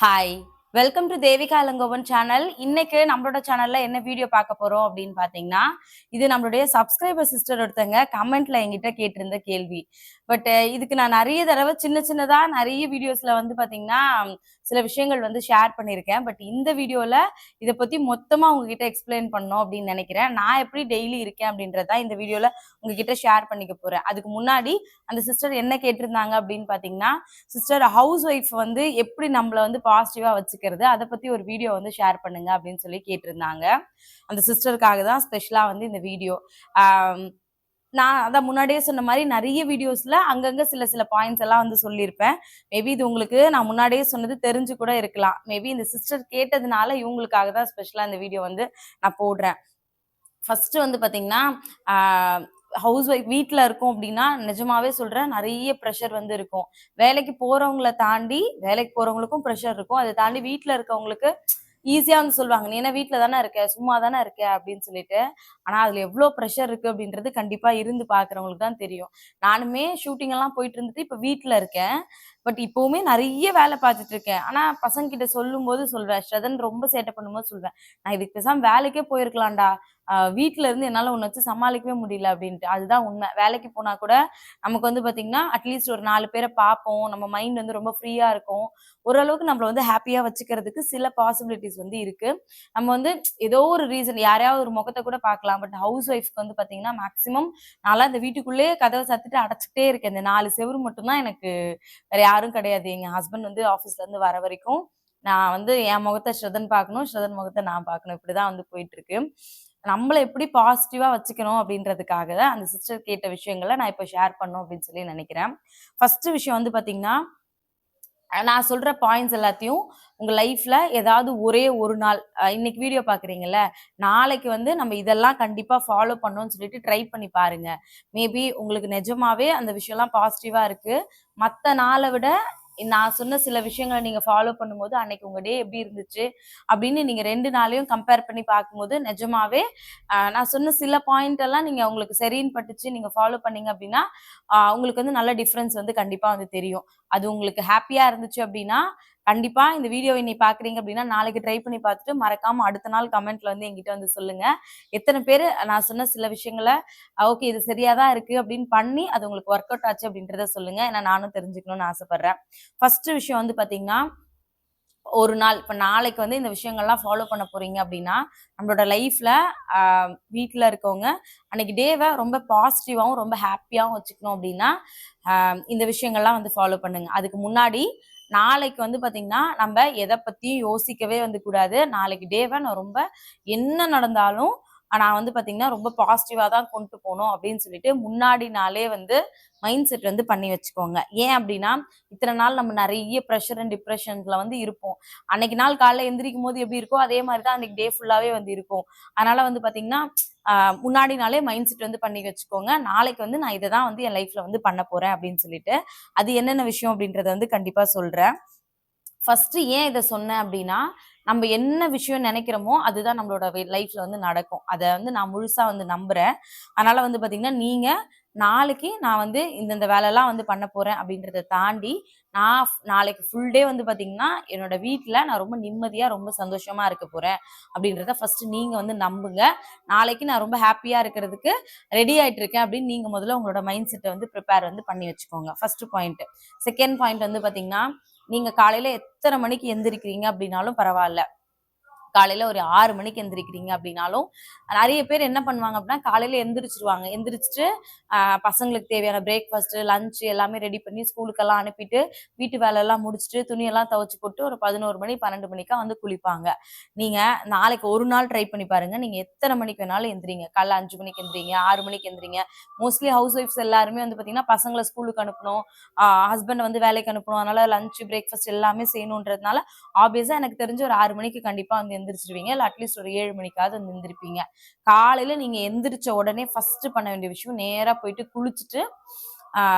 Hi, welcome to Devika Ilangovan channel. இன்னைக்கு நம்மளோட சேனல்ல என்ன வீடியோ பார்க்க போறோம் அப்படின்னு பாத்தீங்கன்னா, இது நம்மளுடைய சப்ஸ்கிரைபர் சிஸ்டர் ஒருத்தங்க கமெண்ட்ல என்கிட்ட கேட்டிருந்த கேள்வி. பட் இதுக்கு நான் நிறைய தடவை சின்ன சின்னதா நிறைய வீடியோஸ்ல வந்து பாத்தீங்கன்னா சில விஷயங்கள் வந்து ஷேர் பண்ணியிருக்கேன். பட் இந்த வீடியோல இதை பத்தி மொத்தமா உங்ககிட்ட எக்ஸ்பிளைன் பண்ணணும் அப்படின்னு நினைக்கிறேன். நான் எப்படி டெய்லி இருக்கேன் அப்படின்றத இந்த வீடியோல உங்ககிட்ட ஷேர் பண்ணிக்க போறேன். அதுக்கு முன்னாடி அந்த சிஸ்டர் என்ன கேட்டிருந்தாங்க அப்படின்னு பாத்தீங்கன்னா, சிஸ்டர் ஹவுஸ் ஒய்ஃப் வந்து எப்படி நம்மள வந்து பாசிட்டிவா வச்சுக்கிறது, அதை பத்தி ஒரு வீடியோ வந்து ஷேர் பண்ணுங்க அப்படின்னு சொல்லி கேட்டிருந்தாங்க. அந்த சிஸ்டருக்காக தான் ஸ்பெஷலா வந்து இந்த வீடியோ. நான் அதான் முன்னாடியே சொன்ன மாதிரி நிறைய வீடியோஸ்ல அங்கங்க சில சில பாயிண்ட்ஸ் எல்லாம் வந்து சொல்லியிருப்பேன். மேபி இது உங்களுக்கு நான் முன்னாடியே சொன்னது தெரிஞ்சு கூட இருக்கலாம். மேபி இந்த சிஸ்டர் கேட்டதுனால இவங்களுக்காக தான் ஸ்பெஷலா இந்த வீடியோ வந்து நான் போடுறேன். ஃபர்ஸ்ட் வந்து பாத்தீங்கன்னா ஹவுஸ் ஒய்ஃப் வீட்டில் இருக்கோம் அப்படின்னா நிஜமாவே சொல்றேன், நிறைய ப்ரெஷர் வந்து இருக்கும். வேலைக்கு போறவங்களை தாண்டி வேலைக்கு போறவங்களுக்கும் ப்ரெஷர் இருக்கும். அதை தாண்டி வீட்டில் இருக்கவங்களுக்கு ஈஸியா வந்து சொல்லுவாங்க, நீ என்ன வீட்டுல தானே இருக்க, சும்மா தானே இருக்க அப்படின்னு சொல்லிட்டு. ஆனா அதுல எவ்வளவு ப்ரெஷர் இருக்கு அப்படின்றது கண்டிப்பா இருந்து பாக்குறவங்களுக்கு தான் தெரியும். நானுமே ஷூட்டிங் எல்லாம் போயிட்டு இருந்துட்டு இப்ப வீட்டுல இருக்கேன். பட் இப்பவுமே நிறைய வேலை பார்த்துட்டு இருக்கேன். ஆனா பசங்க கிட்ட சொல்லும் போது சொல்வேன், ஸ்ரதன் ரொம்ப சேட்டை பண்ணும்போது சொல்வேன், நான் இதுக்கு பேசாம வேலைக்கே போயிருக்கலாம்டா, வீட்டுல இருந்து என்னால உன்னை வச்சு சமாளிக்கவே முடியல அப்படின்ட்டு. அதுதான் உண்மை. வேலைக்கு போனா கூட நமக்கு வந்து பாத்தீங்கன்னா அட்லீஸ்ட் ஒரு 4 பேரை பார்ப்போம், நம்ம மைண்ட் வந்து ரொம்ப ஃப்ரீயா இருக்கும். ஓரளவுக்கு நம்மள வந்து ஹாப்பியா வச்சுக்கிறதுக்கு சில பாசிபிலிட்டிஸ் வந்து இருக்கு. நம்ம வந்து ஏதோ ஒரு ரீசன் யாரையாவது ஒரு முகத்தை கூட பார்க்கலாம். பட் ஹவுஸ் ஒய்ஃப்க்கு வந்து பாத்தீங்கன்னா மேக்சிமம் நான்லாம் இந்த வீட்டுக்குள்ளேயே கதவை சாத்திட்டு அடைச்சிக்கிட்டே இருக்கேன். இந்த 4 செவுரு மட்டும்தான் எனக்கு, வேற யாரும் கிடையாது. எங்க ஹஸ்பண்ட் வந்து ஆஃபீஸ்ல இருந்து வர வரைக்கும் நான் வந்து என் முகத்தை ஸ்ரதன் பார்க்கணும், ஸ்ரதன் முகத்தை நான் பார்க்கணும். இப்படிதான் வந்து போயிட்டு இருக்கு. நம்மள எப்படி பாசிட்டிவா வச்சுக்கணும் அப்படின்றதுக்காக தான் அந்த சிஸ்டர் கேட்ட விஷயங்களை நான் இப்ப ஷேர் பண்ணணும் அப்படின்னு சொல்லி நினைக்கிறேன். ஃபர்ஸ்ட் விஷயம் வந்து பாத்தீங்கன்னா, நான் சொல்ற பாயிண்ட்ஸ் எல்லாத்தையும் உங்க லைஃப்ல ஏதாவது ஒரே ஒரு நாள், இன்னைக்கு வீடியோ பாக்குறீங்கல்ல, நாளைக்கு வந்து நம்ம இதெல்லாம் கண்டிப்பா ஃபாலோ பண்ணோம்னு சொல்லிட்டு ட்ரை பண்ணி பாருங்க. மேபி உங்களுக்கு நிஜமாவே அந்த விஷயம்லாம் பாசிட்டிவா இருக்கு. மத்த நாளை விட நான் சொன்ன சில விஷயங்களை நீங்க ஃபாலோ பண்ணும்போது அன்னைக்கு உங்க டே எப்படி இருந்துச்சு அப்படின்னு நீங்க 2 நாளையும் கம்பேர் பண்ணி பார்க்கும்போது நிஜமாவே நான் சொன்ன சில பாயிண்ட் எல்லாம் நீங்க உங்களுக்கு சரின்னு பட்டுச்சு, நீங்க ஃபாலோ பண்ணீங்க அப்படின்னா உங்களுக்கு வந்து நல்ல டிஃபரன்ஸ் வந்து கண்டிப்பா வந்து தெரியும். அது உங்களுக்கு ஹாப்பியா இருந்துச்சு அப்படின்னா கண்டிப்பா இந்த வீடியோவை நீ பாக்குறீங்க அப்படின்னா நாளைக்கு ட்ரை பண்ணி பார்த்துட்டு மறக்காம அடுத்த நாள் கமெண்ட்ல வந்து என்கிட்ட வந்து சொல்லுங்க. எத்தனை பேர் நான் சொன்ன சில விஷயங்களை ஓகே இது சரியாதான் இருக்கு அப்படின்னு பண்ணி அது உங்களுக்கு ஒர்க் அவுட் ஆச்சு அப்படின்றத சொல்லுங்க. ஏன்னா நானும் தெரிஞ்சுக்கணும்னு ஆசைப்படுறேன். ஃபர்ஸ்ட் விஷயம் வந்து பாத்தீங்கன்னா, ஒரு நாள் இப்ப நாளைக்கு வந்து இந்த விஷயங்கள்லாம் ஃபாலோ பண்ண போறீங்க அப்படின்னா நம்மளோட லைஃப்ல வீட்டுல இருக்கவங்க அன்னைக்கு டேவை ரொம்ப பாசிட்டிவாவும் ரொம்ப ஹாப்பியாவும் வச்சுக்கணும் அப்படின்னா இந்த விஷயங்கள்லாம் வந்து ஃபாலோ பண்ணுங்க. அதுக்கு முன்னாடி நாளைக்கு வந்து பாத்தீங்கன்னா நம்ம எதை பத்தியும் யோசிக்கவே வந்து கூடாது. நாளைக்கு டேவை நான் ரொம்ப என்ன நடந்தாலும் நான் வந்து பாத்தீங்கன்னா ரொம்ப பாசிட்டிவா தான் கொண்டு போகணும் அப்படின்னு சொல்லிட்டு முன்னாடி நாளே வந்து மைண்ட் செட் வந்து பண்ணி வச்சுக்கோங்க. ஏன் அப்படின்னா இத்தனை நாள் நம்ம நிறைய ப்ரெஷர் அண்ட் டிப்ரெஷன்ஸ்ல வந்து இருப்போம். அன்னைக்கு நாள் காலைல எந்திரிக்கும் போது எப்படி இருக்கோ அதே மாதிரிதான் அன்னைக்கு டே ஃபுல்லாவே வந்து இருக்கும். அதனால வந்து பாத்தீங்கன்னா முன்னாடி நாளே மைண்ட் செட் வந்து பண்ணி வச்சுக்கோங்க. நாளைக்கு வந்து நான் இதை தான் வந்து என் லைஃப்ல வந்து பண்ண போறேன் அப்படின்னு சொல்லிட்டு. அது என்னென்ன விஷயம் அப்படின்றத வந்து கண்டிப்பா சொல்றேன். ஃபர்ஸ்ட் ஏன் இதை சொன்னேன் அப்படின்னா, நம்ம என்ன விஷயம் நினைக்கிறோமோ அதுதான் நம்மளோட லைஃப்ல வந்து நடக்கும். அதை வந்து நான் முழுசா வந்து நம்புறேன். அதனால வந்து பாத்தீங்கன்னா நீங்க நாளைக்கு நான் வந்து இந்த வேலையெல்லாம் வந்து பண்ண போறேன் அப்படின்றத தாண்டி நான் நாளைக்கு ஃபுல் டே வந்து பாத்தீங்கன்னா என்னோட வீட்டுல நான் ரொம்ப நிம்மதியா ரொம்ப சந்தோஷமா இருக்க போறேன் அப்படின்றத ஃபர்ஸ்ட் நீங்க வந்து நம்புங்க. நாளைக்கு நான் ரொம்ப ஹாப்பியா இருக்கிறதுக்கு ரெடி ஆயிட்டு இருக்கேன் அப்படின்னு நீங்க முதல்ல உங்களோட மைண்ட் செட்டை வந்து ப்ரிப்பேர் வந்து பண்ணி வச்சுக்கோங்க. First point. செகண்ட் பாயிண்ட் வந்து பாத்தீங்கன்னா, நீங்க காலையில எத்தனை மணிக்கு எந்திரிக்கிறீங்க அப்படின்னாலும் பரவாயில்ல. காலையில ஒரு 6 மணிக்கு எந்திரிக்கிறீங்க அப்படின்னாலும் நிறைய பேர் என்ன பண்ணுவாங்க அப்படின்னா காலையில எந்திரிச்சிருவாங்க. எந்திரிச்சிட்டு பசங்களுக்கு தேவையான பிரேக்ஃபாஸ்ட் லஞ்ச் எல்லாமே ரெடி பண்ணி ஸ்கூலுக்கெல்லாம் அனுப்பிட்டு வீட்டு வேலை எல்லாம் முடிச்சுட்டு துணியெல்லாம் துவைச்சு போட்டு ஒரு 11 மணி 12 மணிக்கா வந்து குளிப்பாங்க. நீங்க நாளைக்கு ஒரு நாள் ட்ரை பண்ணி பாருங்க. நீங்க எத்தனை மணிக்கு வேணாலும் எந்திரிங்க. காலைல 5 மணிக்கு எந்திரிங்க, 6 மணிக்கு எந்திரிங்க. மோஸ்ட்லி ஹவுஸ் ஒய்ஃப்ஸ் எல்லாருமே வந்து பாத்தீங்கன்னா பசங்களை ஸ்கூலுக்கு அனுப்பணும், ஹஸ்பண்ட் வந்து வேலைக்கு அனுப்பணும், அதனால லஞ்ச் பிரேக்ஃபாஸ்ட் எல்லாமே செய்யணுன்றதுனால ஆப்வியஸா எனக்கு தெரிஞ்சு ஒரு 6 மணிக்கு கண்டிப்பா வந்து எந்திரிச்சிருவீங்க. இல்ல அட்லீஸ்ட் ஒரு 7 மணிக்காவது வந்து எந்திரிப்பீங்க. காலையில நீங்க எந்திரிச்ச உடனே ஃபர்ஸ்ட் பண்ண வேண்டிய விஷயம் நேரா போயிட்டு குளிச்சுட்டு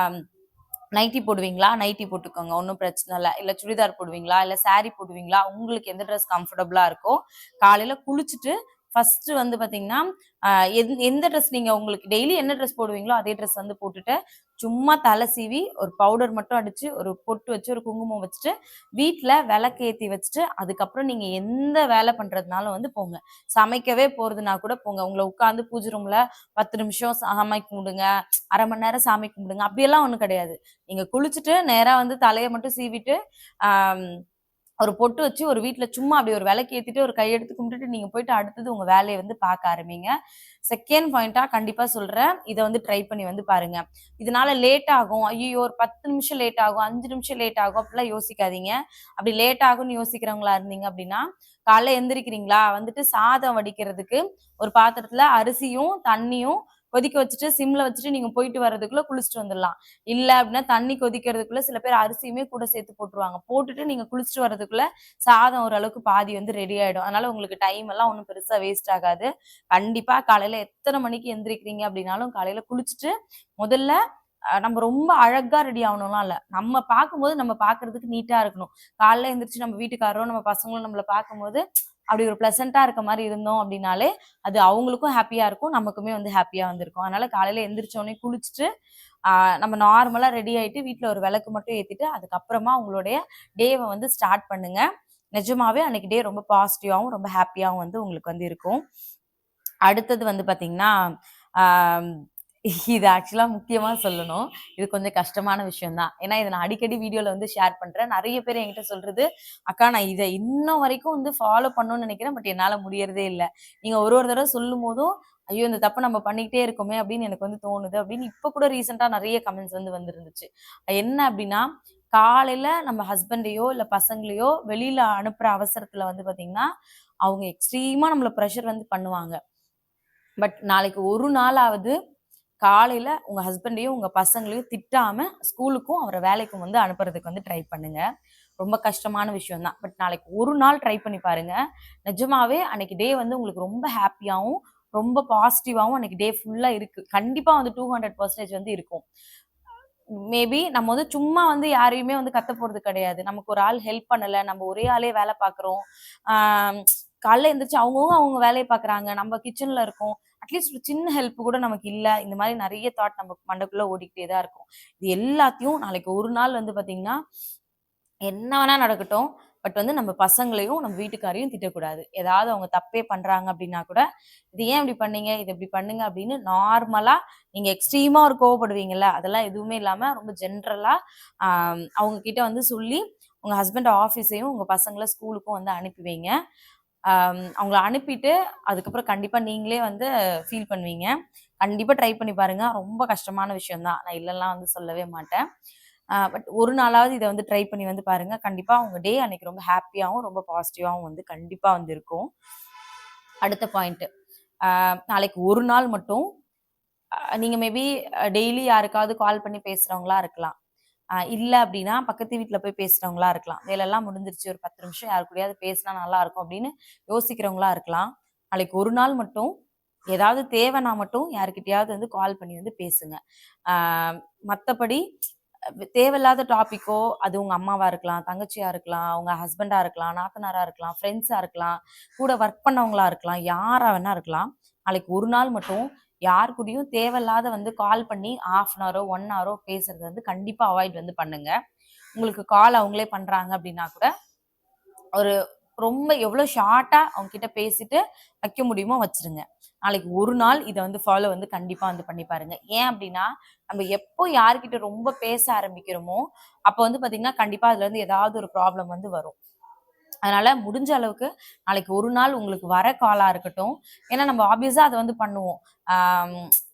நைட்டி போடுவீங்களா, நைட்டி போட்டுக்கோங்க, ஒன்றும் பிரச்சனை இல்லை. இல்லை சுடிதார் போடுவீங்களா, இல்லை சாரி போடுவீங்களா, உங்களுக்கு எந்த ட்ரெஸ் கம்ஃபர்டபுளா இருக்கோ காலையில குளிச்சுட்டு ஃபர்ஸ்ட் வந்து பாத்தீங்கன்னா எந்த ட்ரெஸ் நீங்க உங்களுக்கு டெய்லி என்ன ட்ரெஸ் போடுவீங்களோ அதே ட்ரெஸ் வந்து போட்டுட்டு சும்மா தலை சீவி ஒரு பவுடர் மட்டும் அடிச்சு ஒரு பொட்டு வச்சு ஒரு குங்குமம் வச்சுட்டு வீட்டுல விளக்கு ஏத்தி வச்சுட்டு அதுக்கப்புறம் நீங்க எந்த வேலை பண்றதுனாலும் வந்து போங்க. சமைக்கவே போறதுனா கூட போங்க. உங்களை உட்கார்ந்து பூஜை ரூம்ல 10 நிமிஷம் சாமி கும்பிடுங்க, அரை மணி நேரம் சாமி கும்பிடுங்க, அப்படியெல்லாம் ஒண்ணும் கிடையாது. நீங்க குளிச்சுட்டு நேரா வந்து தலையை மட்டும் சீவிட்டு ஆஹ் ஒரு பொட்டு வச்சு ஒரு வீட்ல சும்மா அப்படி ஒரு விளக்கு ஏத்திட்டு ஒரு கையெடுத்து கும்பிட்டுட்டு நீங்க போயிட்டு அடுத்தது உங்க வேலையை வந்து பார்க்க ஆரம்பிங்க. செகண்ட் பாயிண்டா கண்டிப்பா சொல்றேன், இதை வந்து ட்ரை பண்ணி வந்து பாருங்க. இதனால லேட் ஆகும், ஐயோ ஒரு 10 நிமிஷம் லேட் ஆகும், 5 நிமிஷம் லேட் ஆகும் அப்படிலாம் யோசிக்காதீங்க. அப்படி லேட் ஆகும்னு யோசிக்கிறவங்களா இருந்தீங்க அப்படின்னா காலைல எந்திரிக்கிறீங்களா வந்துட்டு சாதம் வடிக்கிறதுக்கு ஒரு பாத்திரத்துல அரிசியும் தண்ணியும் கொதிக்க வச்சுட்டு சிம்ல வச்சுட்டு நீங்க போயிட்டு வர்றதுக்குள்ள குளிச்சுட்டு வந்துடலாம். இல்ல அப்படின்னா தண்ணி கொதிக்கிறதுக்குள்ள சில பேர் அரிசியுமே கூட சேர்த்து போட்டுருவாங்க. போட்டுட்டு நீங்க குளிச்சுட்டு வர்றதுக்குள்ள சாதம் ஓரளவுக்கு பாதி வந்து ரெடி ஆயிடும். அதனால உங்களுக்கு டைம் எல்லாம் ஒன்றும் பெருசா வேஸ்ட் ஆகாது. கண்டிப்பா காலையில எத்தனை மணிக்கு எந்திரிக்கிறீங்க அப்படின்னாலும் காலையில குளிச்சுட்டு முதல்ல நம்ம ரொம்ப அழகா ரெடி ஆகணும்லாம் இல்ல. நம்ம பார்க்கும்போது நம்ம பார்க்கிறதுக்கு நீட்டா இருக்கணும். காலைல எந்திரிச்சு நம்ம வீட்டுக்காரரும் நம்ம பசங்களும் நம்மள பார்க்கும்போது அப்படி ஒரு பிளசண்டா இருக்க மாதிரி இருந்தோம் அப்படின்னாலே அது அவங்களுக்கும் ஹாப்பியா இருக்கும், நமக்குமே வந்து ஹாப்பியா வந்திருக்கும். அதனால காலையில எந்திரிச்ச உடனே குளிச்சுட்டு நம்ம நார்மலா ரெடி ஆயிட்டு வீட்டுல ஒரு விளக்கு மட்டும் ஏத்திட்டு அதுக்கப்புறமா உங்களுடைய டேவை வந்து ஸ்டார்ட் பண்ணுங்க. நிஜமாவே அன்னைக்கு டே ரொம்ப பாசிட்டிவாவும் ரொம்ப ஹாப்பியாவும் வந்து உங்களுக்கு வந்து இருக்கும். அடுத்தது வந்து பாத்தீங்கன்னா ஆஹ் இது ஆக்சுவலா முக்கியமா சொல்லணும். இது கொஞ்சம் கஷ்டமான விஷயம் தான். ஏன்னா இதை நான் அடிக்கடி வீடியோல வந்து ஷேர் பண்றேன். நிறைய பேர் என்கிட்ட சொல்றது, அக்கா நான் இதை இன்னும் வரைக்கும் வந்து ஃபாலோ பண்ணணும்னு நினைக்கிறேன், பட் என்னால முடியறதே இல்லை. நீங்க ஒரு ஒரு தடவை சொல்லும் போதும் ஐயோ இந்த தப்பு நம்ம பண்ணிக்கிட்டே இருக்கோமே அப்படின்னு எனக்கு வந்து தோணுது அப்படின்னு இப்ப கூட ரீசெண்டா நிறைய கமெண்ட்ஸ் வந்து வந்துருந்துச்சு. என்ன அப்படின்னா காலையில நம்ம ஹஸ்பண்டையோ இல்ல பசங்களையோ வெளியில அனுப்புற அவசரத்துல வந்து பாத்தீங்கன்னா அவங்க எக்ஸ்ட்ரீமா நம்மள ப்ரெஷர் வந்து பண்ணுவாங்க. பட் நாளைக்கு ஒரு நாளாவது காலையில உங்க ஹஸ்பண்டையும் உங்க பசங்களையும் திட்டாம ஸ்கூலுக்கும் அவரை வேலைக்கும் வந்து அனுப்புறதுக்கு வந்து ட்ரை பண்ணுங்க. ரொம்ப கஷ்டமான விஷயம் தான். பட் நாளைக்கு ஒரு நாள் ட்ரை பண்ணி பாருங்க. நிஜமாவே அன்னைக்கு டே வந்து உங்களுக்கு ரொம்ப ஹாப்பியாவும் ரொம்ப பாசிட்டிவாவும் அன்னைக்கு டே ஃபுல்லா இருக்கு. கண்டிப்பா வந்து 200% வந்து இருக்கும். மேபி நம்ம வந்து சும்மா வந்து யாரையுமே வந்து கத்த போறது கிடையாது. நமக்கு ஒரு ஆள் ஹெல்ப் பண்ணல, நம்ம ஒரே ஆளே வேலை பார்க்குறோம். ஆஹ் காலைல எந்திரிச்சு அவங்கவுங்க அவங்க வேலையை பார்க்குறாங்க, நம்ம கிச்சன்ல இருக்கோம். அட்லீஸ்ட் ஒரு சின்ன ஹெல்ப் கூட நமக்கு இல்ல. இந்த மாதிரி நிறைய தாட் நம்ம மண்டைக்குள்ள ஓடிக்கிட்டே தான் இருக்கும். இது எல்லாத்தையும் நாளைக்கு ஒரு நாள் வந்து பாத்தீங்கன்னா என்ன வேணா நடக்கட்டும், பட் வந்து நம்ம பசங்களையும் நம்ம வீட்டுக்காரையும் திட்டக்கூடாது. ஏதாவது அவங்க தப்பே பண்றாங்க அப்படின்னா கூட இது ஏன் இப்படி பண்ணீங்க, இது இப்படி பண்ணுங்க அப்படின்னு நார்மலா நீங்க எக்ஸ்ட்ரீமா ஒரு கோவப்படுவீங்கல்ல, அதெல்லாம் எதுவுமே இல்லாம ரொம்ப ஜென்ரலா அவங்க கிட்ட வந்து சொல்லி உங்க ஹஸ்பண்ட் ஆஃபீஸையும் உங்க பசங்களை ஸ்கூலுக்கும் வந்து அனுப்பி வைங்க. அவங்கள அனுப்பிட்டு அதுக்கப்புறம் கண்டிப்பா நீங்களே வந்து ஃபீல் பண்ணுவீங்க. கண்டிப்பா ட்ரை பண்ணி பாருங்க. ரொம்ப கஷ்டமான விஷயம் தான், நான் இல்லைலாம் வந்து சொல்லவே மாட்டேன். பட் ஒரு நாளாவது இதை வந்து ட்ரை பண்ணி வந்து பாருங்க. கண்டிப்பா உங்க டே அன்னைக்கு ரொம்ப ஹாப்பியாவும் ரொம்ப பாசிட்டிவாவும் வந்து கண்டிப்பா வந்து இருக்கும். அடுத்த பாயிண்ட், நாளைக்கு ஒரு நாள் மட்டும் நீங்க மேபி டெய்லி யாருக்காவது கால் பண்ணி பேசுறவங்களா இருக்கலாம். இல்ல அப்படின்னா பக்கத்து வீட்டுல போய் பேசுறவங்களா இருக்கலாம். வேலையெல்லாம் முடிஞ்சிருச்சு, ஒரு 10 நிமிஷம் யாரு கூடயாவது பேசினா நல்லா இருக்கும் அப்படின்னு யோசிக்கிறவங்களா இருக்கலாம். நாளைக்கு ஒரு நாள் மட்டும் ஏதாவது தேவைன்னா மட்டும் யாருக்கிட்டையாவது வந்து கால் பண்ணி வந்து பேசுங்க. மத்தபடி தேவையில்லாத டாபிக்கோ, அது உங்க அம்மாவா இருக்கலாம், தங்கச்சியா இருக்கலாம், உங்க ஹஸ்பண்டா இருக்கலாம், நாத்தனாரா இருக்கலாம், ஃப்ரெண்ட்ஸா இருக்கலாம், கூட ஒர்க் பண்ணவங்களா இருக்கலாம், யாரா வேணா இருக்கலாம். நாளைக்கு ஒரு நாள் மட்டும் யார் கூடயும் தேவையில்லாத வந்து கால் பண்ணி 1/2 அன் ஹவரோ 1 ஹவரோ பேசுறது வந்து கண்டிப்பா அவாய்ட் வந்து பண்ணுங்க. உங்களுக்கு கால் அவங்களே பண்றாங்க அப்படின்னா கூட ஒரு ரொம்ப எவ்வளவு ஷார்ட்டா அவங்க கிட்ட பேசிட்டு வைக்க முடியுமோ வச்சிருங்க. நாளைக்கு ஒரு நாள் இதை வந்து ஃபாலோ வந்து கண்டிப்பா வந்து பண்ணி பாருங்க. ஏன் அப்படின்னா நம்ம எப்போ யாருக்கிட்ட ரொம்ப பேச ஆரம்பிக்கிறோமோ அப்ப வந்து பாத்தீங்கன்னா கண்டிப்பா அதுல இருந்து ஏதாவது ஒரு ப்ராப்ளம் வந்து வரும். அதனால முடிஞ்ச அளவுக்கு நாளைக்கு ஒரு நாள் உங்களுக்கு வர காலா இருக்கட்டும். ஏன்னா நம்ம ஆப்வியஸா அதை வந்து பண்ணுவோம்.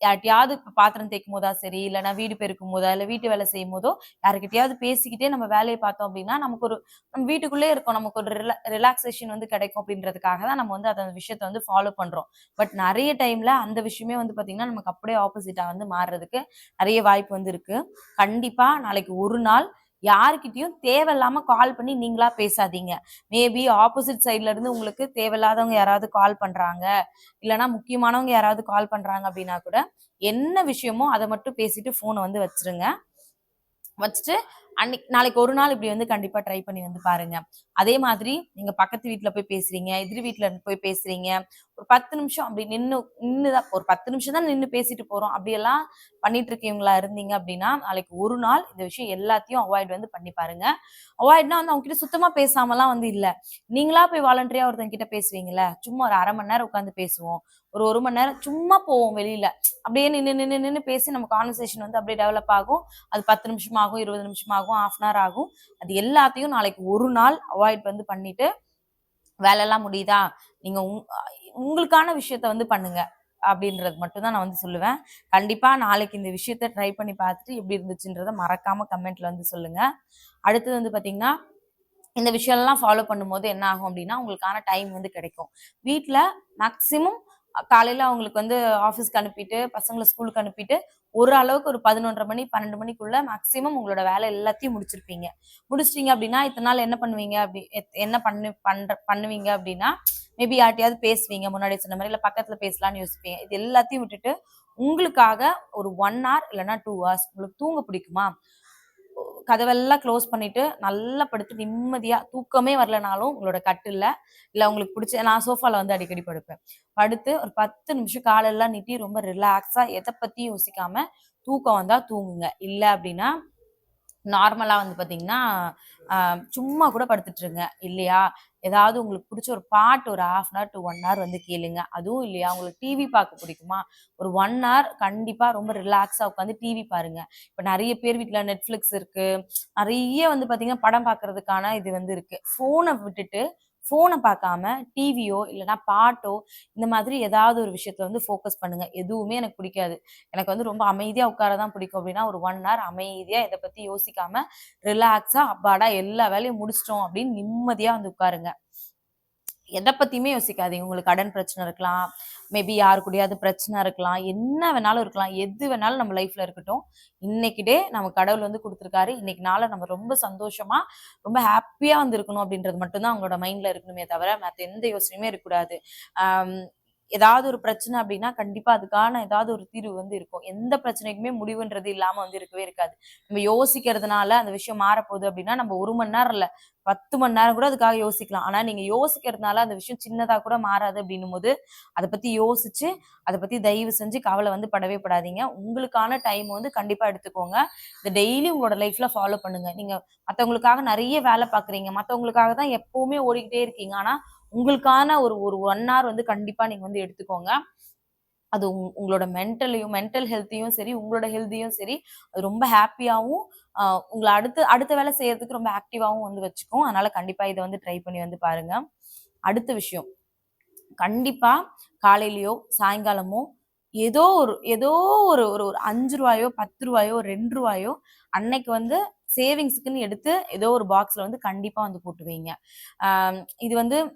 யார்கிட்டயாவது பாத்திரம் தேய்க்கும் போதா சரி, இல்லைன்னா வீடு பெருக்கும் போதா, இல்லை வீட்டு வேலை செய்யும் போதோ யாருக்கிட்டயாவது பேசிக்கிட்டே நம்ம வேலையை பார்த்தோம் அப்படின்னா நமக்கு ஒரு நம்ம வீட்டுக்குள்ளே இருக்கோம், நமக்கு ஒரு ரிலாக்ஸேஷன் வந்து கிடைக்கும் அப்படின்றதுக்காக தான் நம்ம வந்து அந்த விஷயத்த வந்து ஃபாலோ பண்றோம். பட் நிறைய டைம்ல அந்த விஷயமே வந்து பாத்தீங்கன்னா நமக்கு அப்படியே ஆப்போசிட்டா வந்து மாறுறதுக்கு நிறைய வாய்ப்பு வந்து இருக்கு. கண்டிப்பா நாளைக்கு ஒரு நாள் யாருக்கிட்டையும் தேவையில்லாம கால் பண்ணி நீங்களா பேசாதீங்க. மேபி ஆப்போசிட் சைட்ல இருந்து உங்களுக்கு தேவையில்லாதவங்க யாராவது கால் பண்றாங்க, இல்லைன்னா முக்கியமானவங்க யாராவது கால் பண்றாங்க அப்படின்னா கூட என்ன விஷயமோ அதை மட்டும் பேசிட்டு போனை வந்து வச்சிருங்க. வச்சுட்டு நாளைக்கு ஒரு நாள் இப்படி வந்து கண்டிப்பா ட்ரை பண்ணி வந்து பாருங்க. அதே மாதிரி நீங்க பக்கத்து வீட்டுல போய் பேசுறீங்க, எதிர் வீட்டுல போய் பேசுறீங்க, ஒரு 10 நிமிஷம் அப்படி நின்னுதான் ஒரு 10 நிமிஷம் தான் நின்னு பேசிட்டு போறோம் அப்படியெல்லாம் பண்ணிட்டு இருக்கீங்களா இருந்தீங்க அப்படின்னா நாளைக்கு ஒரு நாள் இந்த விஷயம் எல்லாத்தையும் அவாய்ட் வந்து பண்ணி பாருங்க. அவாய்ட்னா வந்து அவங்க கிட்ட சுத்தமா பேசாமலாம் வந்து இல்ல. நீங்களா போய் வாலண்டரியா ஒருத்தங்க கிட்ட பேசுவீங்கல்ல, சும்மா ஒரு 1/2 மணி நேரம் உட்கார்ந்து பேசுவோம். ஒரு 1 மணி நேரம் சும்மா போவோம் வெளியில. அப்படியே நின்னு நின்னு நின்னு பேசி நம்ம கான்வர்சேஷன் வந்து அப்படியே டெவலப் ஆகும். அது 10 நிமிஷம் ஆகும், 20 நிமிஷம் ஆகும், 1/2 அன் ஹவர் ஆகும். அது எல்லாத்தையும் நாளைக்கு ஒரு நாள் அவாய்ட் வந்து பண்ணிட்டு, வேலைலாம் முடியுதா? நீங்க உங்களுக்கான விஷயத்த வந்து பண்ணுங்க. அப்படின்றது மட்டும் தான் நான் வந்து சொல்லுவேன். கண்டிப்பா நாளைக்கு இந்த விஷயத்த ட்ரை பண்ணி பார்த்துட்டு எப்படி இருந்துச்சுன்றத மறக்காம கமெண்ட்ல வந்து சொல்லுங்க. அடுத்தது வந்து பார்த்தீங்கன்னா, இந்த விஷயம்லாம் ஃபாலோ பண்ணும்போது என்ன ஆகும் அப்படின்னா, உங்களுக்கான டைம் வந்து கிடைக்கும். வீட்ல மேக்ஸிமம் காலையில அவங்களுக்கு வந்து ஆஃபீஸ்க்கு அனுப்பிட்டு, பசங்கள ஸ்கூலுக்கு அனுப்பிட்டு, ஒரு அளவுக்கு ஒரு 11:30 மணி, 12 மணிக்குள்ள மேக்ஸிமம் உங்களோட வேலை எல்லாத்தையும் முடிச்சிருப்பீங்க. முடிச்சிட்டீங்க அப்படின்னா, இத்தன நாள் என்ன பண்ணுவீங்க என்ன பண்ணுவீங்க அப்படின்னா, மேபி யார்ட்டயாவது பேசுவீங்க. முன்னாடி சொன்ன மாரி, இல்ல பக்கத்துல பேசலாம்னு யோசிப்பீங்க. இது எல்லாத்தையும் விட்டுட்டு, உங்களுக்காக ஒரு 1 ஹார் இல்லன்னா 2 ஹார்ஸ் உங்களுக்கு தூங்க பிடிக்குமா? கதவெல்லாம் க்ளோஸ் பண்ணிட்டு, நல்லா படுத்து நிம்மதியா தூக்கமே வரலனாலும் உங்களோட கட்டில்ல, இல்ல உங்களுக்கு புடிச்ச நான் சோஃபால வந்து அடிக்கடி படுப்பேன். படுத்து ஒரு 10 நிமிஷம் காலெல்லாம் நீட்டி ரொம்ப ரிலாக்ஸா எத பத்தியும் யோசிக்காம தூக்கம் வந்தா தூங்குங்க. இல்ல அப்டின்னா நார்மலா வந்து பார்த்தீங்கன்னா, அ சும்மா கூட படுத்துட்டுருங்க. இல்லையா, ஏதாவது உங்களுக்கு புடிச்ச ஒரு பாட்டு ஒரு 1/2 அன் ஹவர் டூ 1 ஹவர் வந்து கேளுங்க. அதுவும் இல்லையா, உங்களுக்கு டிவி பார்க்க புடிக்குமா? ஒரு 1 ஹவர் கண்டிப்பா ரொம்ப ரிலாக்ஸா உட்காந்து டிவி பாருங்க. இப்ப நெறைய பேர் வீட்ல Netflix இருக்கு. நெறைய வந்து பார்த்தீங்கன்னா, படம் பார்க்கறதுக்கான இது வந்து இருக்கு. ஃபோன பார்க்காம டிவியோ, இல்லன்னா பாட்டோ, இந்த மாதிரி ஏதாவது ஒரு விஷயத்துல வந்து ஃபோக்கஸ் பண்ணுங்க. எதுவுமே எனக்கு பிடிக்காது. எனக்கு வந்து ரொம்ப அமைதியா உட்கார தான் பிடிக்கும் அப்படின்னா, ஒரு 1 ஹவர் அமைதியா எத பத்தி யோசிக்காம, ரிலாக்ஸா அப்பாடா எல்லா வேலையும் முடிச்சுட்டோம் அப்படின்னு நிம்மதியா வந்து உட்காருங்க. எத பத்தியுமே யோசிக்காதீங்க. உங்களுக்கு கடன் பிரச்சனை இருக்கலாம். மேபி யாரு கூடயாவது பிரச்சனை இருக்கலாம். என்ன வேணாலும் இருக்கலாம். எது வேணாலும் நம்ம லைஃப்ல இருக்கட்டும். இன்னைக்கு டே நம்ம கடவுள் வந்து குடுத்துருக்காரு. இன்னைக்கு நாள நம்ம ரொம்ப சந்தோஷமா, ரொம்ப ஹேப்பியா வந்து இருக்கணும் அப்படின்றது மட்டும் தான் உங்களோட மைண்ட்ல இருக்கணுமே தவிர, மத்த எந்த யோசனையுமே இருக்கக்கூடாது. ஆம் ஏதாவது ஒரு பிரச்சனை அப்படின்னா, கண்டிப்பா அதுக்கான ஏதாவது ஒரு தீர்வு வந்து இருக்கும். எந்த பிரச்சனைக்குமே முடிவுன்றது இல்லாம வந்து இருக்கவே இருக்காது. நம்ம யோசிக்கிறதுனால அந்த விஷயம் மாறப்போகுது அப்படின்னா, நம்ம 1 மணி நேரம் இல்ல, 10 மணி நேரம் கூட அதுக்காக யோசிக்கலாம். ஆனா நீங்க யோசிக்கிறதுனால அந்த விஷயம் சின்னதா கூட மாறாது அப்படின்னும்போது, அத பத்தி யோசிச்சு, அத பத்தி தயவு செஞ்சு கவல வந்து படவே படாதீங்க. உங்களுக்கான டைம் வந்து கண்டிப்பா எடுத்துக்கோங்க. இத டெய்லி உங்களோட லைஃப்ல ஃபாலோ பண்ணுங்க. நீங்க மத்தவங்களுக்காக நெறைய வேல பார்க்குறீங்க. மத்தவங்களுக்காக தான் எப்பவுமே ஓடிக்கிட்டே இருக்கீங்க. ஆனா, உங்களுக்கான ஒரு ஒரு 1 ஹவர் வந்து கண்டிப்பா நீங்க வந்து எடுத்துக்கோங்க. அது உங்களோட மென்டல் ஹெல்த்தையும் சரி, உங்களோட ஹெல்த்தையும் சரி, அது ரொம்ப ஹேப்பியாவும், அ உங்கள அடுத்த அடுத்த வேலை செய்யறதுக்கு ரொம்ப ஆக்டிவாவும் வந்து வச்சுக்கும். அதனால கண்டிப்பா இத வந்து ட்ரை பண்ணி வந்து பாருங்க. அடுத்த விஷயம், கண்டிப்பா காலையிலயோ, சாயங்காலமோ ஏதோ ஒரு ஒரு ஒரு ரூ. 5 ரூ. 10 ரூ. 2 அன்னைக்கு வந்து சேவிங்ஸ்க்குன்னு எடுத்து ஏதோ ஒரு பாக்ஸ்ல வந்து கண்டிப்பா வந்து போட்டு வைங்க. அ இது வந்து ரூ.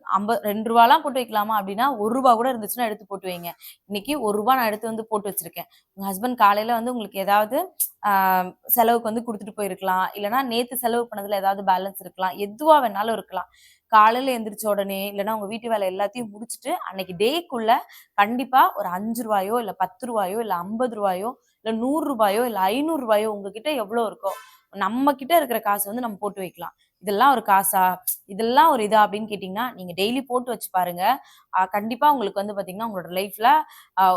2லாம் போட்டு வைக்கலாமா அப்படின்னா, ரூ. 1 கூட இருந்துச்சுன்னா எடுத்து போட்டு வைங்க. இன்னைக்கு ரூ. 1 நான் எடுத்து வந்து போட்டு வச்சிருக்கேன். உங்க ஹஸ்பண்ட் காலையில வந்து உங்களுக்கு ஏதாவது அ செலவுக்கு வந்து குடுத்துட்டு போயிருக்கலாம். இல்லன்னா நேத்து செலவு பண்ணதுல ஏதாவது பேலன்ஸ் இருக்கலாம். எதுவா வேணாலும் இருக்கலாம். காலையில எந்திரிச்ச உடனே, இல்லன்னா உங்க வீட்டு வேலை எல்லாத்தையும் முடிச்சுட்டு, அன்னைக்கு டேக்குள்ள கண்டிப்பா ஒரு ரூ. 5 இல்ல ரூ. 10 இல்ல ரூ. 50 இல்ல ரூ. 100 இல்ல ரூ. 500 உங்ககிட்ட எவ்வளோ இருக்கோ, நம்ம கிட்ட இருக்கிற காசு வந்து நம்ம போட்டு வைக்கலாம். இதெல்லாம் ஒரு காசா? இதெல்லாம் ஒரு இதா? அப்படின்னு கேட்டீங்கன்னா, நீங்க டெய்லி போட்டு வச்சு பாருங்க. கண்டிப்பா உங்களுக்கு வந்து பார்த்தீங்கன்னா, உங்களோட லைஃப்ல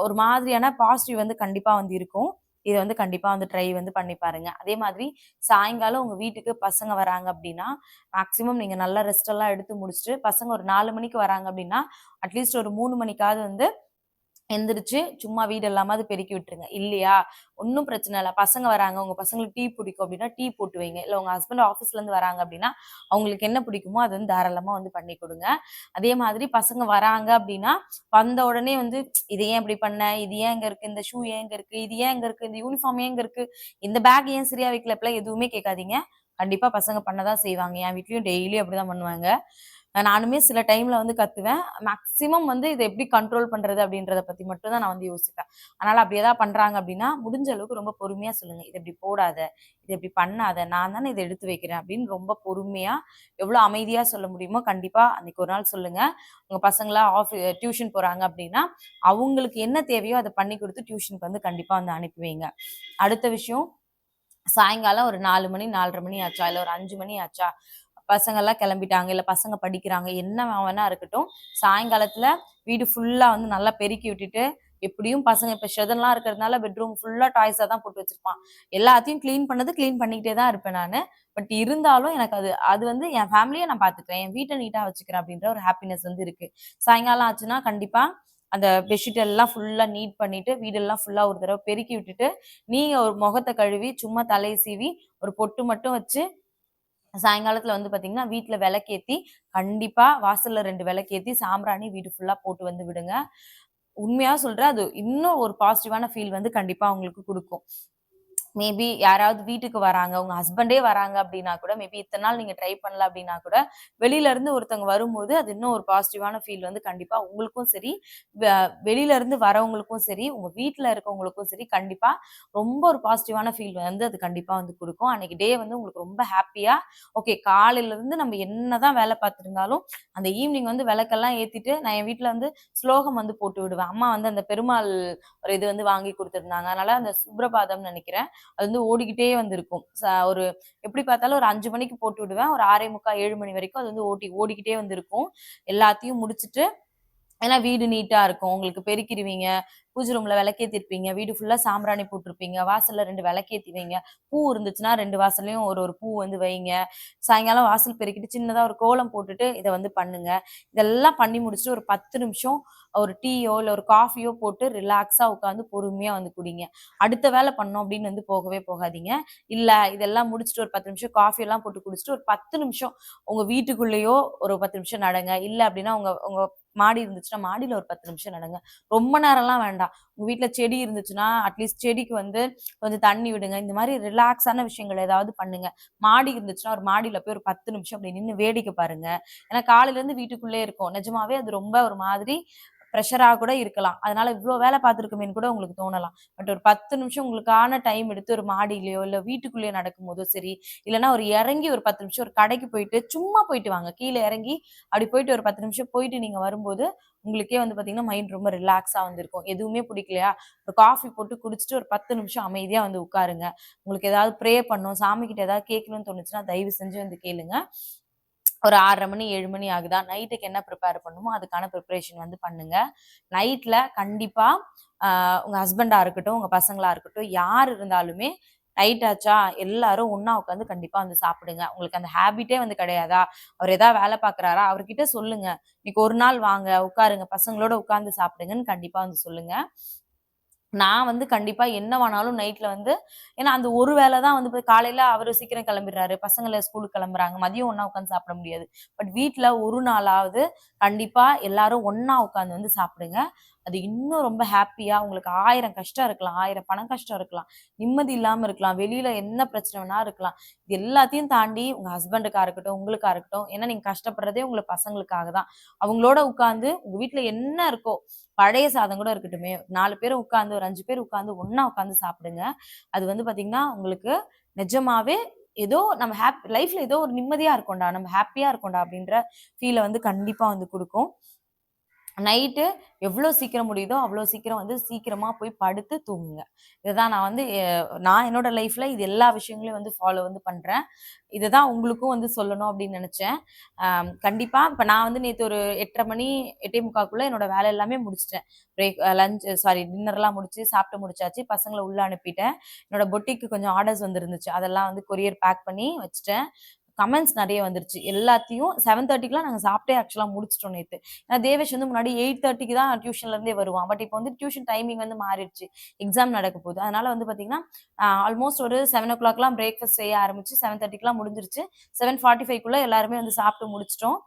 ஒரு மாதிரியான பாசிட்டிவ் வந்து கண்டிப்பா வந்து இருக்கும். இத வந்து கண்டிப்பா வந்து ட்ரை வந்து பண்ணி பாருங்க. அதே மாதிரி சாயங்காலம் உங்க வீட்டுக்கு பசங்க வராங்க அப்படின்னா, மேக்ஸிமம் நீங்க நல்லா ரெஸ்ட் எல்லாம் எடுத்து முடிச்சுட்டு, பசங்க ஒரு 4 மணிக்கு வராங்க அப்படின்னா, அட்லீஸ்ட் ஒரு 3 மணிக்காவது வந்து எந்திரிச்சு சும்மா வீடு எல்லாமாவது பெருக்கி விட்டுருங்க. இல்லையா, ஒண்ணும் பிரச்சனை இல்ல. பசங்க வராங்க, உங்க பசங்களுக்கு டீ பிடிக்கும் அப்படின்னா, டீ போட்டு வைங்க. இல்ல உங்க ஹஸ்பண்ட் ஆஃபீஸ்லேருந்து வராங்க அப்படின்னா, அவங்களுக்கு என்ன பிடிக்குமோ அத வந்து தாராளமா வந்து பண்ணி குடுங்க. அதே மாதிரி பசங்க வராங்க அப்படின்னா, வந்த உடனே வந்து "இது ஏன் இப்படி பண்ண? இது ஏன் இங்க இருக்கு? இந்த ஷூ ஏன் இங்க இருக்கு? இது ஏன் இங்க இருக்கு? இந்த யூனிஃபார்ம் ஏன் இங்க இருக்கு? இந்த பேக் ஏன் சரியா வைக்கல?" இப்படிலாம் எதுவுமே கேட்காதீங்க. கண்டிப்பா பசங்க பண்ண தான் செய்வாங்க. என் வீட்லயும் டெய்லி அப்படிதான் பண்ணுவாங்க. நானுமே சில டைம்ல வந்து கத்துவேன். மேக்ஸிமம் வந்து இத எப்படி கண்ட்ரோல் பண்றது அப்படின்றத பத்தி மட்டும் தான் நான் வந்து யோசிப்பேன். அதனால அப்படி ஏதாவது பண்றாங்க அப்படின்னா, முடிஞ்ச அளவுக்கு ரொம்ப பொறுமையா சொல்லுங்க. "இத இப்படி போடாத, இத இப்படி பண்ணாத, நான் தானே இத எடுத்து வைக்கிறேன்" அப்படின்னு ரொம்ப பொறுமையா, எவ்வளோ அமைதியா சொல்ல முடியுமோ கண்டிப்பா அன்னைக்கு ஒரு நாள் சொல்லுங்க. உங்க பசங்கலாம் டியூஷன் போறாங்க அப்படின்னா, அவங்களுக்கு என்ன தேவையோ அத பண்ணி குடுத்து டியூஷனுக்கு வந்து கண்டிப்பா வந்து அனுப்பி வைங்க. அடுத்த விஷயம், சாயங்காலம் ஒரு 4 மணி, 4:30 மணி ஆச்சா, இல்ல ஒரு 5 மணி ஆச்சா, பசங்கள்லாம் கிளம்பிட்டாங்க, இல்ல பசங்க படிக்கிறாங்க, என்ன வேணா இருக்கட்டும். சாயங்காலத்துல வீடு ஃபுல்லா வந்து நல்லா பெருக்கி விட்டுட்டு, எப்படியும் பசங்க இப்ப ஷெதன்லாம் இருக்கிறதுனால பெட்ரூம் ஃபுல்லா டாய்ஸா தான் போட்டு வச்சிருப்பான். எல்லாத்தையும் கிளீன் பண்ணிக்கிட்டே தான் இருப்பேன் நானு. பட் இருந்தாலும் எனக்கு அது அது வந்து என் ஃபேமிலிய நான் பார்த்துக்கிறேன். என் வீட்ட நீட்டா வச்சுக்கிறேன் அப்படின்ற ஒரு ஹாப்பினஸ் வந்து இருக்கு. சாயங்காலம் ஆச்சுன்னா கண்டிப்பா அந்த பெட்ஷீட் எல்லாம் ஃபுல்லா நீட் பண்ணிட்டு, வீடெல்லாம் ஃபுல்லா ஒரு தடவ பெருக்கி விட்டுட்டு, நீங்க ஒரு முகத்த கழுவி, சும்மா தலைய சீவி, ஒரு பொட்டு மட்டும் வச்சு, சாயங்காலத்துல வந்து பார்த்தீங்கன்னா, வீட்ல விளக்கேத்தி, கண்டிப்பா வாசல்ல 2 விளக்கேத்தி, சாம்பிராணி வீடு ஃபுல்லா போட்டு வந்து விடுங்க. உண்மையா சொல்றேன். அது இன்னும் ஒரு பாசிட்டிவான ஃபீல் வந்து கண்டிப்பா உங்களுக்கு குடுக்கும். மேபி யாராவது வீட்டுக்கு வராங்க, உங்க ஹஸ்பண்டே வராங்க அப்டின்னா கூட, மேபி இத்தன நாள் நீங்க ட்ரை பண்ணல அப்டின்னா கூட, வெளில இருந்து ஒருத்தவங்க வரும்போது, அது இன்னும் ஒரு பாசிட்டிவான ஃபீல் வந்து கண்டிப்பா உங்களுக்கும் சரி, வ வெளில இருந்து வரவங்களுக்கும் சரி, உங்க வீட்ல இருக்கவங்களுக்கும் சரி, கண்டிப்பா ரொம்ப ஒரு பாசிட்டிவான ஃபீல் வந்து அது கண்டிப்பா வந்து குடுக்கும். அன்னைக்கு டே வந்து உங்களுக்கு ரொம்ப ஹேப்பியா, ஓகே காலையில இருந்து நம்ம என்னதான் வேல பார்த்துருந்தாலும், அந்த ஈவ்னிங் வந்து விளக்கெல்லாம் ஏத்திட்டு, நான் என் வீட்ல வந்து ஸ்லோகம் வந்து போட்டு விடுவேன். அம்மா வந்து அந்த பெருமாள் ஒரு இது வந்து வாங்கி குடுத்திருந்தாங்க. அதனால அந்த சுப்ரபாதம்னு நெனைக்கிறேன். அது வந்து ஓடிக்கிட்டே வந்து இருக்கும். ஒரு எப்படி பார்த்தாலும் ஒரு 5 மணிக்கு போட்டு விடுவேன். ஒரு 6:45, 7 மணி வரைக்கும் அது வந்து ஓடிக்கிட்டே வந்து இருக்கும். எல்லாத்தையும் முடிச்சுட்டு ஏன்னா வீடு நீட்டா இருக்கும். உங்களுக்கு பெருக்கிருவீங்க. பூஜை ரூம்ல விளக்கேத்திருப்பீங்க. வீடு ஃபுல்லா சாம்பிராணி போட்டிருப்பீங்க. வாசல்ல 2 விளக்கேத்தி வைங்க. பூ இருந்துச்சுன்னா 2 வாசல்லயும் ஒரு ஒரு பூ வந்து வைங்க. சாயங்காலம் வாசல் பெருக்கிட்டு சின்னதா ஒரு கோலம் போட்டுட்டு இத வந்து பண்ணுங்க. இதெல்லாம் பண்ணி முடிச்சுட்டு ஒரு 10 நிமிஷம் ஒரு டீயோ, இல்ல ஒரு காஃபியோ போட்டு ரிலாக்ஸா உட்காந்து பொறுமையா வந்து குடிங்க. அடுத்த வேலை பண்ணோம் அப்படின்னு வந்து போகவே போகாதீங்க. இல்ல இதெல்லாம் முடிச்சுட்டு ஒரு 10 நிமிஷம் காஃபி எல்லாம் போட்டு குடிச்சுட்டு ஒரு 10 நிமிஷம் உங்க வீட்டுக்குள்ளேயோ ஒரு 10 நிமிஷம் நடங்க. இல்ல அப்படின்னா உங்க உங்க மாடி இருந்துச்சுன்னா மாடியில ஒரு 10 நிமிஷம் நடங்க. ரொம்ப நேரம்லாம் வேண்டாம். உங்க வீட்ல செடி இருந்துச்சுன்னா, அட்லீஸ்ட் செடிக்கு வந்து கொஞ்சம் தண்ணி விடுங்க. இந்த மாரி ரிலாக்ஸான விஷயங்கள் ஏதாவது பண்ணுங்க. மாடி இருந்துச்சுன்னா, ஒரு மாடியில போய் ஒரு 10 நிமிஷம் அப்படி நின்னு வேடிக்கை பாருங்க. ஏன்னா காலையிலேருந்து வீட்டுக்குள்ளயே இருக்கோம். நிஜமாவே அது ரொம்ப ஒரு மாதிரி பிரஷரா கூட இருக்கலாம். அதனால இவ்ளோ வேலை பார்த்துருக்கோமேன்னு கூட உங்களுக்கு தோணலாம். பட் ஒரு 10 நிமிஷம் உங்களுக்கான டைம் எடுத்து ஒரு மாடியிலயோ, இல்ல வீட்டுக்குள்ளேயோ நடக்கும்போதோ சரி, இல்லன்னா ஒரு இறங்கி ஒரு 10 நிமிஷம் ஒரு கடைக்கு போயிட்டு, சும்மா போயிட்டு வாங்க. கீழ இறங்கி அப்படி போயிட்டு ஒரு 10 நிமிஷம் போயிட்டு நீங்க வரும்போது, உங்களுக்கே வந்து பார்த்தீங்கன்னா, மைண்ட் ரொம்ப ரிலாக்ஸா வந்திருக்கும். எதுவுமே பிடிக்கலையா, ஒரு காஃபி போட்டு குடிச்சிட்டு ஒரு 10 நிமிஷம் அமைதியா வந்து உட்காருங்க. உங்களுக்கு ஏதாவது ப்ரே பண்ணணும், சாமி கிட்ட ஏதாவது கேட்கணும்னு தோணுச்சுன்னா, தயவு செஞ்சு வந்து கேளுங்க. ஒரு 6:30 மணி, 7 மணி ஆகுதா, நைட்டுக்கு என்ன ப்ரிப்பேர் பண்ணணுமோ அதுக்கான ப்ரிப்பரேஷன் வந்து பண்ணுங்க. நைட்ல கண்டிப்பா அ உங்க ஹஸ்பண்டா இருக்கட்டும், உங்க பசங்களா இருக்கட்டும், யார் இருந்தாலுமே நைட் ஆச்சா எல்லாரும் ஒண்ணா உட்காந்து கண்டிப்பா வந்து சாப்பிடுங்க. உங்களுக்கு அந்த ஹேபிட்டே வந்து கிடையாதா? அவர் ஏதாவது வேலை பார்க்குறாரா? அவர்கிட்ட சொல்லுங்க. இன்னைக்கு ஒரு நாள் வாங்க, உட்காருங்க, பசங்களோட உட்கார்ந்து சாப்பிடுங்கன்னு கண்டிப்பா வந்து சொல்லுங்க. நான் வந்து கண்டிப்பா என்னவானாலும் நைட்ல வந்து ஏன்னா அந்த ஒரு வேள தான் வந்து போய் காலையில அவரு சீக்கிரம் கிளம்பிடுறாரு. பசங்கள ஸ்கூலுக்கு கிளம்புறாங்க. மதியம் ஒண்ணா உட்காந்து சாப்பிட முடியாது. பட் வீட்ல ஒரு நாளாவது கண்டிப்பா எல்லாரும் ஒண்ணா உட்காந்து வந்து சாப்பிடுங்க. அது இன்னும் ரொம்ப ஹேப்பியா உங்களுக்கு 1000 கஷ்டம் இருக்கலாம். 1000 பண கஷ்டம் இருக்கலாம். நிம்மதி இல்லாம இருக்கலாம். வெளியில என்ன பிரச்சனை வேணா இருக்கலாம். இது எல்லாத்தையும் தாண்டி உங்க ஹஸ்பண்டுக்கா இருக்கட்டும், உங்களுக்கா இருக்கட்டும். ஏன்னா நீங்க கஷ்டப்படுறதே உங்க பசங்களுக்காக தான். அவங்களோட உட்கார்ந்து உங்க வீட்ல என்ன இருக்கோ, பழைய சாதம் கூட இருக்கட்டுமே, 4 பேர் உட்கார்ந்து ஒரு 5 பேர் உட்கார்ந்து ஒண்ணா உட்கார்ந்து சாப்பிடுங்க. அது வந்து பார்த்தீங்கன்னா, உங்களுக்கு நிஜமாவே ஏதோ நம்ம லைஃப்ல ஏதோ ஒரு நிம்மதியா இருக்கோம்டா, நம்ம ஹேப்பியா இருக்கோம்டா அப்படின்ற ஃபீல வந்து கண்டிப்பா வந்து குடுக்கும். நைட்டு எவ்வளோ சீக்கிரம் முடியுதோ, அவ்வளோ சீக்கிரம் வந்து சீக்கிரமா போய் படுத்து தூங்குங்க. இதுதான் நான் வந்து நான் என்னோட லைஃப்ல இது எல்லா விஷயங்களையும் வந்து ஃபாலோ வந்து பண்றேன். இதுதான் உங்களுக்கும் வந்து சொல்லணும் அப்படின்னு நெனச்சேன். கண்டிப்பா இப்ப நான் வந்து நேத்து ஒரு 8:30 மணி 8:45க்குள்ள என்னோட வேலை எல்லாமே முடிச்சுட்டேன். டின்னர்லாம் முடிச்சு, சாப்பிட்டு முடிச்சாச்சு. பசங்கள உள்ள அனுப்பிட்டேன். என்னோட பொட்டிக்கு கொஞ்சம் ஆர்டர்ஸ் வந்திருந்துச்சு. அதெல்லாம் வந்து கொரியர் பேக் பண்ணி வச்சுட்டேன். கமெண்ட்ஸ் நெறைய வந்துருச்சு. எல்லாத்தையும் 7:30க்குலாம் நாங்க சாப்பிட்டே ஆக்சுவலா முடிச்சுட்டோம் நேத்து. ஏன்னா தேவேஷ் வந்து முன்னாடி 8:30க்கு தான் டியூஷன்ல இருந்தே வருவான். பட் இப்ப வந்து டியூஷன் டைமிங் வந்து மாறிடுச்சு. எக்ஸாம் நடக்க போகுது. அதனால வந்து பார்த்தீங்கன்னா, ஆல்மோஸ்ட் ஒரு 7:00லாம் பிரேக்ஃபாஸ்ட் செய்ய ஆரம்பிச்சு 7:30க்குலாம் முடிஞ்சிருச்சு. 7:45க்குள்ள எல்லாருமே வந்து சாப்பிட்டு முடிச்சுட்டோம்.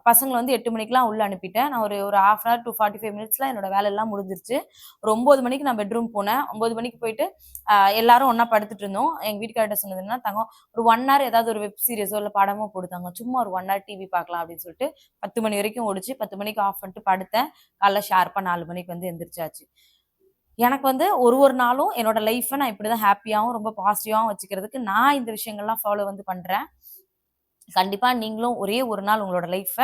பசங்கள வந்து 8 மணிக்கெல்லாம் உள்ள அனுப்பிட்டேன். நான் ஒரு ஒரு 1/2 அன் ஹவர் டூ 45 மினிட்ஸ்ல என்னோட வேலை எல்லாம் முடிஞ்சிருச்சு. ஒரு 9 மணிக்கு நான் பெட்ரூம் போனேன். 9 மணிக்கு போயிட்டு எல்லாரும் ஒண்ணா படுத்துட்டு இருந்தோம். எங்க வீட்டுக்காரர்ட்ட சொன்னது என்னன்னா, "தங்கம் ஒரு 1 ஹவர் ஏதாவது ஒரு வெப் சீரிஸோ இல்ல படமோ போடு தங்கம். சும்மா ஒரு 1 ஹவர் டிவி பார்க்கலாம்" அப்படின்னு சொல்லிட்டு 10 மணி வரைக்கும் ஓடுச்சு. 10 மணிக்கு ஆஃப் பண்ணிட்டு படுத்தேன். காலைல ஷார்ப்பா 4 மணிக்கு வந்து எந்திரிச்சாச்சு. எனக்கு வந்து ஒரு ஒரு நாளும் என்னோட லைஃப்ப நான் இப்படிதான் ஹேப்பியாவும், ரொம்ப பாசிட்டிவாவும் வச்சுக்கிறதுக்கு நான் இந்த விஷயங்கள்லாம் ஃபாலோ வந்து பண்றேன். கண்டிப்பா நீங்களும் ஒரே ஒரு நாள் உங்களோட லைஃப்ப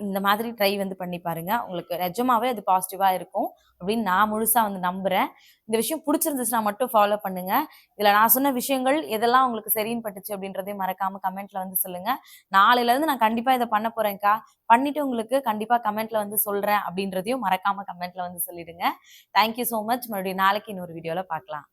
இந்த மாதிரி ட்ரை வந்து பண்ணி பாருங்க. உங்களுக்கு நிஜமாவே அது பாசிட்டிவா இருக்கும் அப்படின்னு நான் முழுசா வந்து நம்புறேன். இந்த விஷயம் புடிச்சிருந்துச்சுன்னா மட்டும் ஃபாலோ பண்ணுங்க. இதுல நான் சொன்ன விஷயங்கள் எதெல்லாம் உங்களுக்கு சரின்னு பட்டுச்சு அப்படின்றதையும் மறக்காம கமெண்ட்ல வந்து சொல்லுங்க. நாளையிலருந்து நான் கண்டிப்பா இத பண்ண போறேன்க்கா. பண்ணிட்டு உங்களுக்கு கண்டிப்பா கமெண்ட்ல வந்து சொல்றேன் அப்படின்றதையும் மறக்காம கமெண்ட்ல வந்து சொல்லிடுங்க. Thank you so much. மறுபடியும் நாளைக்கு இன்னொரு வீடியோல பார்க்கலாம்.